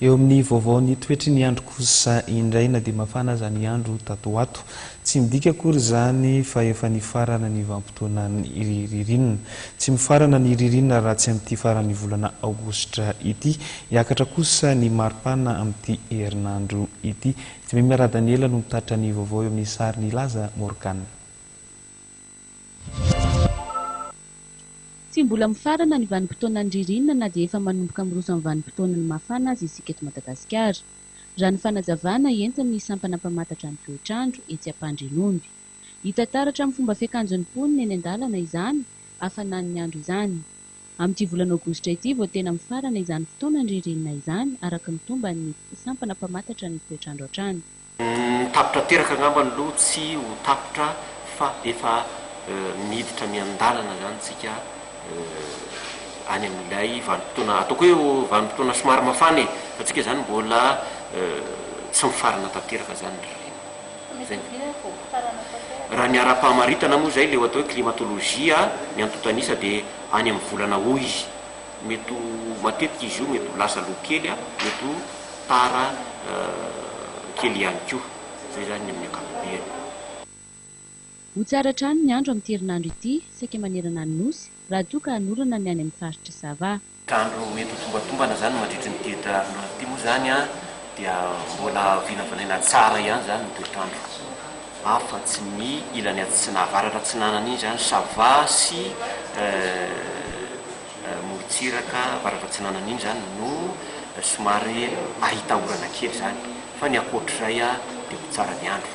eo amin'ny vaovao ny toetry ny andro kosa indray na dia mafana aza ny andro tatoato tsy midika akory zany fa efa nifarana ny vanim-potoana ny ririnina tsy mifarana ny ririnina raha tsy amin'ity farany volana aogositra ity hiakatra kosa ny maripana amin'ity herinandro ity tsy miaradaniela no mitaritra ny vaovao eo amin'ny sary ny laza Morgane. Tsy mbola mifarana ny vanim-potoana ny ririnina na dia efa manomboka miroso amin'ny vanim-potoana ny mafana azy isika eto Madagasikara. Raha ny fanazavana entin'ny sampana mpamantatra ny toetr'andro etsy Ampandrimomby. Hita taratra amin'ny fomba fiakanjon'ny mponina eny an-dalana izany hafanan'ny andro izany. Amin'ity volana aogositra ity vao tena mifarana izany fotoana ny ririnina izany araka ny tomban'ny sampana mpamantatra ny toetr'andro hatrany. Tapitra teraka angamba ny loha tsy ho tapitra fa efa miditra mian-dalana zany tsika any amin'ilay vanim-potoana ataoko hoe vanim-potoana somary mafana e fa tsika zany mbola tsy mifarana tanteraka zany ririnina. Raha ny ara-pahamaritana moa zay le atao hoe klimatolojia ny antotanisa dia any amin'ny volana ho izy mety matetika izy io mety ho lasa loha kely mety ho tara kely ihany koa zay zany amin'ny ankapobeny. Ho tsara hatrany ny andro amin'ny herinandro ity saika manerana ny nosy raha toa ka hanorana ny any amin'ny faritra Sava. Andro mety ho tombatombana zany mandritra ny toetr'andro ity moa zany dia mbola vinavinaina tsara ihany zany ny toetr'andro afa-tsy ny ilany atsina avaratra atsinanana iny zany Sava sy morotsiraka avaratra atsinanana iny zany no somary ahita orana kely zany fa ny akoatr'izay dia ho tsara ny andro.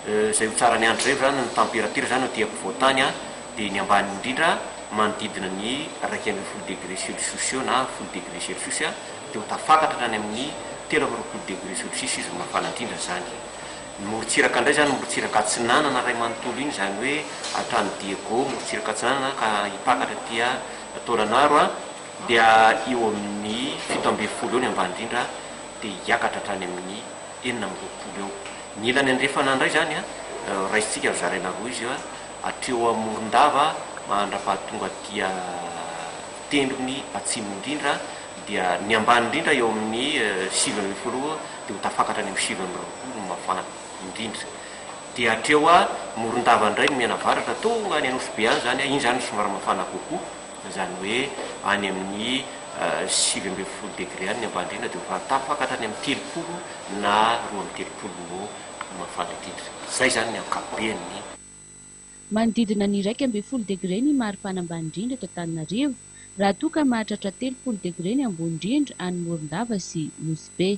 Zay ho tsara ny andro zay zany ny température zany dia ampovoantany dia ny ambany indrindra manodidina ny 120 degré Celsius na 10 degré Celsius dia ho tafakatra any amin'ny 30 degré Celsius izy mafana indrindra zany. Ny morotsiraka indray zany morotsiraka atsinanana ray manontolo iny zany hoe atrany Diego morotsiraka atsinanana ka hipakatra tia Tôlanaro dia eo amin'ny 17 eo ny ambany indrindra dia hiakatra hatrany amin'ny 9 eo. Ny ilany andrefana indray zany raisitsika zaraina roa izy atreo Morondava mandra-pahatonga tia tendrony atsimo indrindra dia ny ambany indrindra eo amin'ny 9 dia ho tafakatra any amin'ny 9 mafana indrindra dia atreo Morondava indray ny mianavaratra tonga any Anosy be any zany iny zany somary mafana kokoa zany hoe any amin'ny 9 degré any ny ambany indrindra dia ho tafakatra any amin'ny 30 na 30 no mafana indrindra. Zay zany ny ankapobeny. Manodidina ny 1.0 degré ny maripana ambany indrindra eto Antananarivo raha toa ka mahatratra 30 degré ny ambony indrindra any Morondava sy Nosy be.